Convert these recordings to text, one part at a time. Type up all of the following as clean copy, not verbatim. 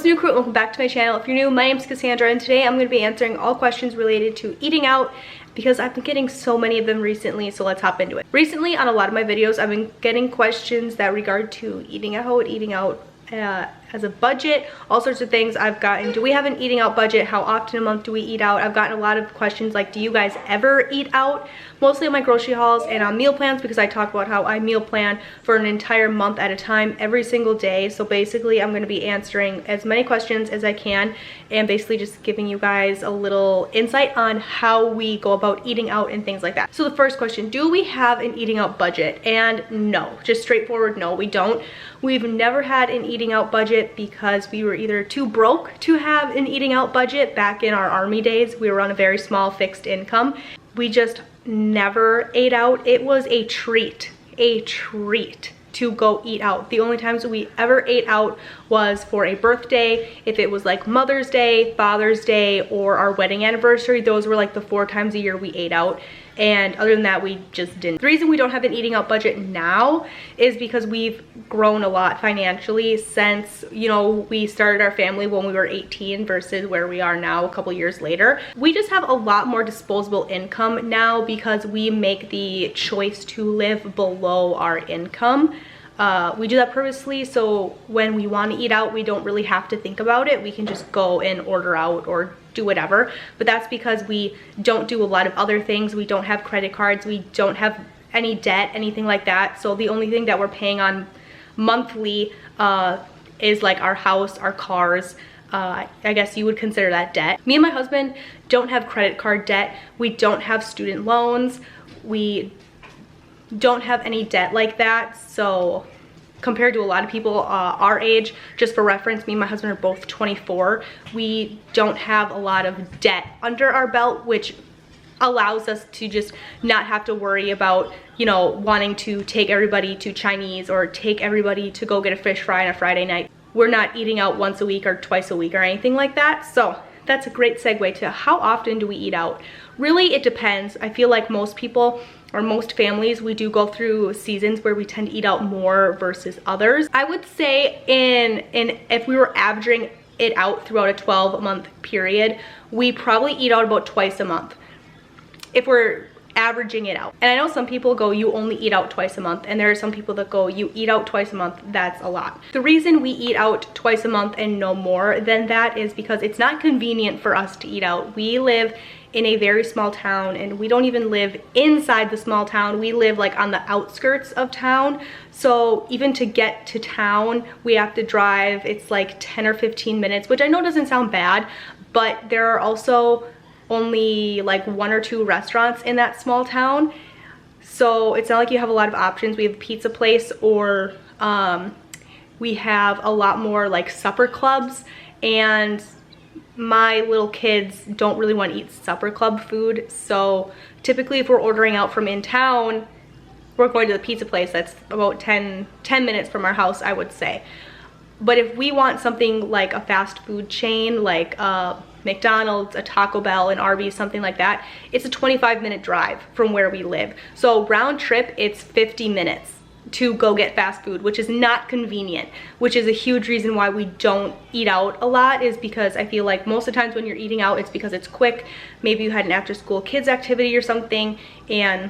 What's new, crew? Welcome back to my channel. If you're new, my name is Cassandra, and today I'm going to be answering all questions related to eating out because I've been getting so many of them recently, so let's hop into it. Recently, on a lot of my videos, I've been getting questions that regard to eating out as a budget, all sorts of things. I've gotten, do we have an eating out budget? How often a month do we eat out? I've gotten a lot of questions like, do you guys ever eat out? Mostly on my grocery hauls and on meal plans, because I talk about how I meal plan for an entire month at a time every single day. So basically I'm going to be answering as many questions as I can and basically just giving you guys a little insight on how we go about eating out and things like that. So the first question, do we have an eating out budget? And no, just straightforward, no, we don't. We've never had an eating out budget because we were either too broke to have an eating out budget. Back in our army days, we were on a very small fixed income. We just never ate out. It was a treat to go eat out. The only times we ever ate out was for a birthday. If it was like Mother's Day, Father's Day, or our wedding anniversary, those were like the 4 times a year we ate out. And other than that, we just didn't. The reason we don't have an eating out budget now is because we've grown a lot financially since, you know, we started our family when we were 18 versus where we are now a couple years later. We just have a lot more disposable income now because we make the choice to live below our income. We do that purposely, so when we want to eat out, we don't really have to think about it. We can just go and order out or do whatever. But that's because we don't do a lot of other things. We don't have credit cards. We don't have any debt, anything like that. So the only thing that we're paying on monthly is like our house, our cars. I guess you would consider that debt. Me and my husband don't have credit card debt. We don't have student loans. We don't have any debt like that. So compared to a lot of people our age, just for reference, me and my husband are both 24. We don't have a lot of debt under our belt, which allows us to just not have to worry about, you know, wanting to take everybody to Chinese or take everybody to go get a fish fry on a Friday night. We're not eating out once a week or twice a week or anything like that. So that's a great segue to how often do we eat out. Really, it depends. I feel like most people or most families, we do go through seasons where we tend to eat out more versus others. I would say if we were averaging it out throughout a 12-month period, we probably eat out about twice a month if we're averaging it out. And I know some people go, you only eat out twice a month, and there are some people that go, you eat out twice a month, that's a lot. The reason we eat out twice a month and no more than that is because it's not convenient for us to eat out. We live in a very small town, and we don't even live inside the small town. We live like on the outskirts of town. So even to get to town, we have to drive. It's like 10 or 15 minutes, which I know doesn't sound bad, but there are also only like 1 or 2 restaurants in that small town. So it's not like you have a lot of options. We have a pizza place, or we have a lot more like supper clubs, and my little kids don't really want to eat supper club food. So typically if we're ordering out from in town, we're going to the pizza place that's about 10 minutes from our house, I would say. But if we want something like a fast food chain, like McDonald's, a Taco Bell, an Arby's, something like that, it's a 25-minute drive from where we live. So round trip, it's 50 minutes to go get fast food, which is not convenient, which is a huge reason why we don't eat out a lot, is because I feel like most of the times when you're eating out, it's because it's quick. Maybe you had an after-school kids activity or something, and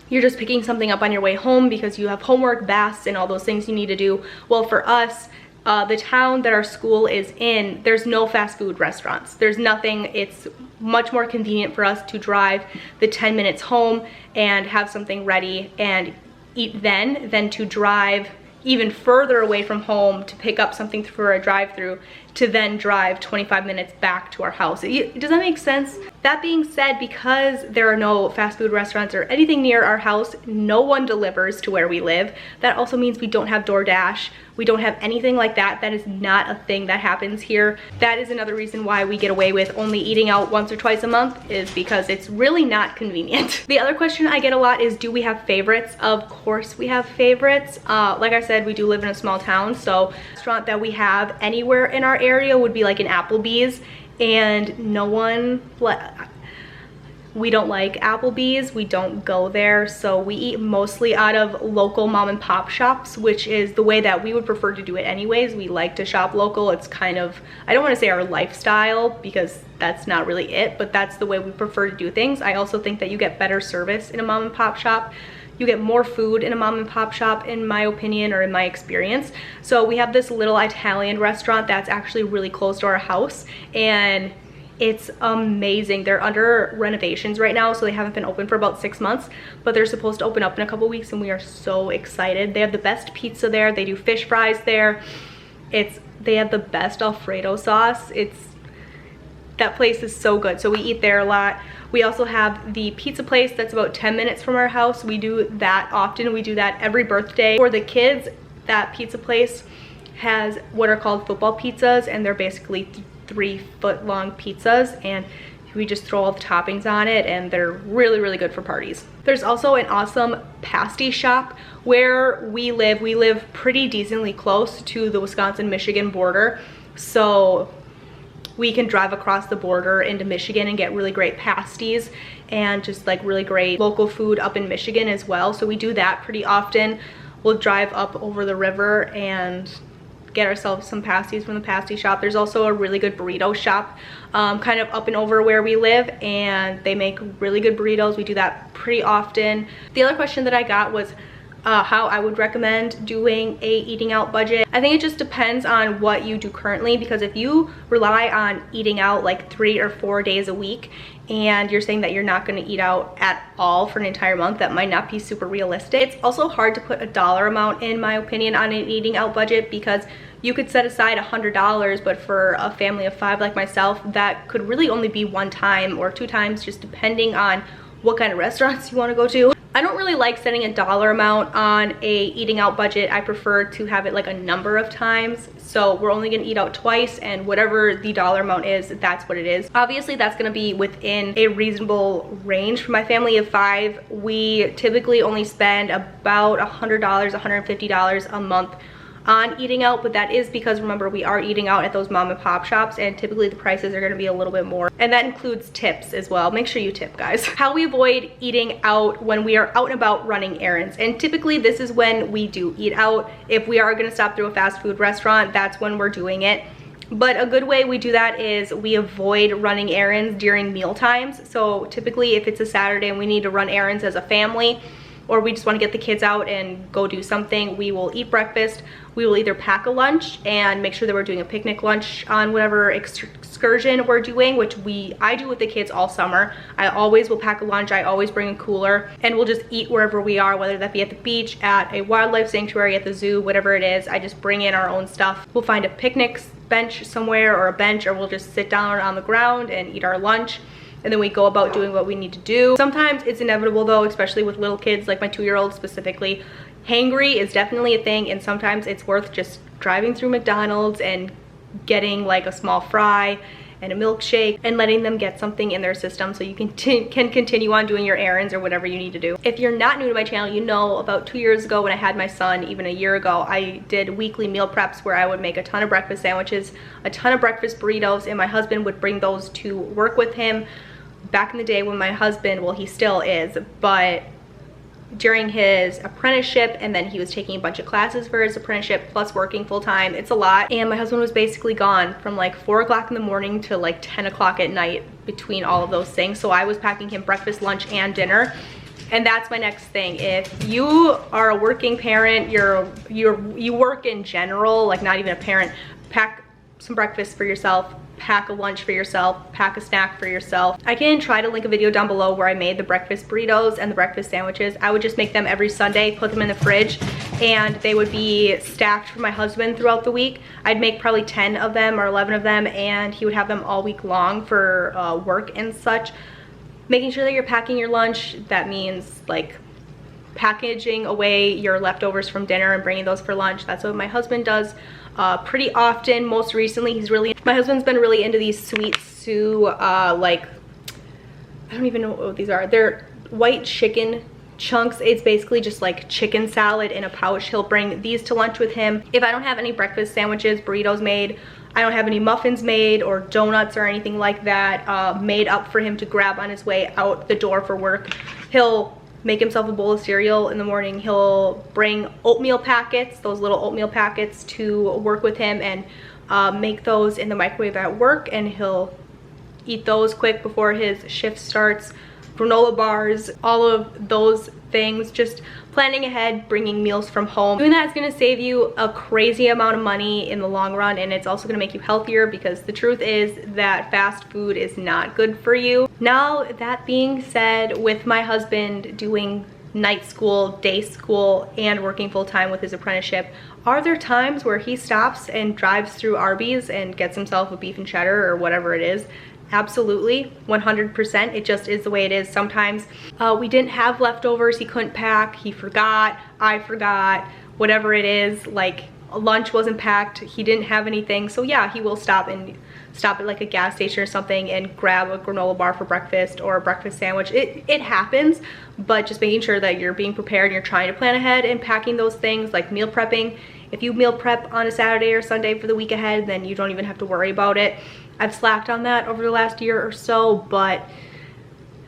you're just picking something up on your way home because you have homework, baths, and all those things you need to do. Well, for us, the town that our school is in, there's no fast food restaurants. There's nothing. It's much more convenient for us to drive the 10 minutes home and have something ready and eat then than to drive even further away from home to pick up something for a drive-through to then drive 25 minutes back to our house. Does that make sense? That being said, because there are no fast food restaurants or anything near our house, no one delivers to where we live. That also means we don't have DoorDash. We don't have anything like that. That is not a thing that happens here. That is another reason why we get away with only eating out once or twice a month, is because it's really not convenient. The other question I get a lot is, do we have favorites? Of course we have favorites. Like I said, we do live in a small town, so the restaurant that we have anywhere in our area would be like an Applebee's, and no one, We don't like Applebee's, we don't go there, so we eat mostly out of local mom and pop shops, which is the way that we would prefer to do it anyways. We like to shop local. It's kind of, I don't want to say our lifestyle because that's not really it, but that's the way we prefer to do things. I also think that you get better service in a mom and pop shop. You get more food in a mom and pop shop, in my opinion, or in my experience. So we have this little Italian restaurant that's actually really close to our house, and it's amazing. They're under renovations right now, so they haven't been open for about 6 months, but they're supposed to open up in a couple weeks, and we are so excited. They have the best pizza there. They do fish fries there. They have the best Alfredo sauce. That place is so good, so we eat there a lot. We also have the pizza place that's about 10 minutes from our house. We do that often. We do that every birthday. For the kids, that pizza place has what are called football pizzas, and they're basically 3-foot long pizzas, and we just throw all the toppings on it, and they're really, really good for parties. There's also an awesome pasty shop where we live. We live pretty decently close to the Wisconsin-Michigan border, so we can drive across the border into Michigan and get really great pasties and just like really great local food up in Michigan as well. So we do that pretty often. We'll drive up over the river and get ourselves some pasties from the pasty shop. There's also a really good burrito shop kind of up and over where we live, and they make really good burritos. We do that pretty often. The other question that I got was how I would recommend doing a eating out budget. I think it just depends on what you do currently, because if you rely on eating out like 3 or 4 days a week and you're saying that you're not going to eat out at all for an entire month, that might not be super realistic. It's also hard to put a dollar amount, in my opinion, on an eating out budget, because you could set aside $100, but for a family of 5 like myself, that could really only be 1 time or 2 times, just depending on what kind of restaurants you want to go to. I don't really like setting a dollar amount on a eating out budget. I prefer to have it like a number of times. So we're only gonna eat out twice, and whatever the dollar amount is, that's what it is. Obviously that's gonna be within a reasonable range. For my family of 5, we typically only spend about $100, $150 a month on eating out, but that is because, remember, we are eating out at those mom and pop shops, and typically the prices are going to be a little bit more, and that includes tips as well. Make sure you tip, guys. How we avoid eating out when we are out and about running errands, and typically this is when we do eat out. If we are going to stop through a fast food restaurant, that's when we're doing it. But a good way we do that is we avoid running errands during meal times. So typically if it's a Saturday and we need to run errands as a family, or we just want to get the kids out and go do something, we will eat breakfast. We will either pack a lunch and make sure that we're doing a picnic lunch on whatever excursion we're doing, which I do with the kids all summer. I always will pack a lunch. I always bring a cooler, and we'll just eat wherever we are, whether that be at the beach, at a wildlife sanctuary, at the zoo, whatever it is. I just bring in our own stuff. We'll find a picnic bench somewhere, or a bench, or we'll just sit down on the ground and eat our lunch. And then we go about doing what we need to do. Sometimes it's inevitable though, especially with little kids, like my 2-year-old specifically. Hangry is definitely a thing, and sometimes it's worth just driving through McDonald's and getting like a small fry and a milkshake and letting them get something in their system so you can continue on doing your errands or whatever you need to do. If you're not new to my channel, you know about 2 years ago when I had my son, even a year ago, I did weekly meal preps where I would make a ton of breakfast sandwiches, a ton of breakfast burritos, and my husband would bring those to work with him. Back in the day when my husband, well, he still is, but during his apprenticeship, and then he was taking a bunch of classes for his apprenticeship plus working full-time, it's a lot. And my husband was basically gone from like 4 o'clock in the morning to like 10 o'clock at night between all of those things. So I was packing him breakfast, lunch, and dinner. And that's my next thing. If you are a working parent, you work in general, like not even a parent, pack some breakfast for yourself, pack a lunch for yourself, pack a snack for yourself. I can try to link a video down below where I made the breakfast burritos and the breakfast sandwiches. I would just make them every Sunday, put them in the fridge, and they would be stacked for my husband throughout the week. I'd make probably 10 of them or 11 of them, and he would have them all week long for work and such. Making sure that you're packing your lunch, that means like packaging away your leftovers from dinner and bringing those for lunch. That's what my husband does pretty often. Most recently, my husband's been really into these sweet Sue, like, I don't even know what these are. They're white chicken chunks. It's basically just like chicken salad in a pouch. He'll bring these to lunch with him. If I don't have any breakfast sandwiches, burritos made, I don't have any muffins made or donuts or anything like that made up for him to grab on his way out the door for work. He'll make himself a bowl of cereal in the morning. He'll bring oatmeal packets, those little oatmeal packets, to work with him and make those in the microwave at work, and he'll eat those quick before his shift starts. Granola bars, all of those things, just planning ahead, bringing meals from home. Doing that is going to save you a crazy amount of money in the long run, and it's also going to make you healthier, because the truth is that fast food is not good for you. Now, that being said, with my husband doing night school, day school, and working full-time with his apprenticeship, are there times where he stops and drives through Arby's and gets himself a beef and cheddar or whatever it is? Absolutely, 100%. It just is the way it is. Sometimes we didn't have leftovers, he couldn't pack, he forgot, I forgot, whatever it is, like lunch wasn't packed, he didn't have anything. So yeah, he will stop at like a gas station or something and grab a granola bar for breakfast or a breakfast sandwich. It happens, but just making sure that you're being prepared and you're trying to plan ahead and packing those things, like meal prepping. If you meal prep on a Saturday or Sunday for the week ahead, then you don't even have to worry about it. I've slacked on that over the last year or so, but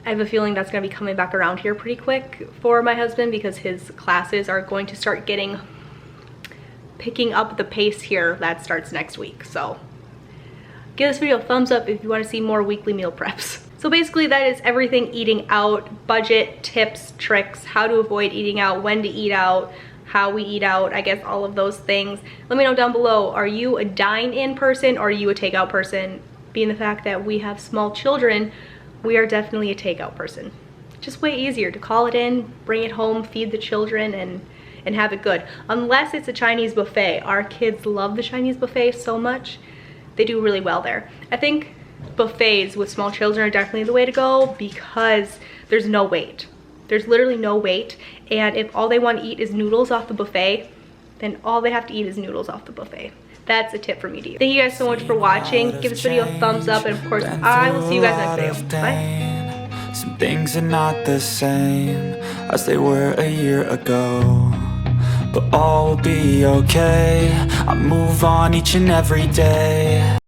I have a feeling that's going to be coming back around here pretty quick for my husband, because his classes are going to start picking up the pace here. That starts next week. So give this video a thumbs up if you want to see more weekly meal preps. So basically that is everything eating out, budget, tips, tricks, how to avoid eating out, when to eat out, how we eat out, I guess all of those things. Let me know down below, are you a dine-in person or are you a takeout person? Being the fact that we have small children, we are definitely a takeout person. Just way easier to call it in, bring it home, feed the children, and have it good. Unless it's a Chinese buffet. Our kids love the Chinese buffet so much. They do really well there. I think buffets with small children are definitely the way to go, because there's no wait. There's literally no wait, and if all they want to eat is noodles off the buffet, then all they have to eat is noodles off the buffet. That's a tip from me to you. Thank you guys so much for watching. Give this video a thumbs up, and of course, I will see you guys next video. Bye. Some things are not the same as they were a year ago, but all will be okay. I move on each and every day.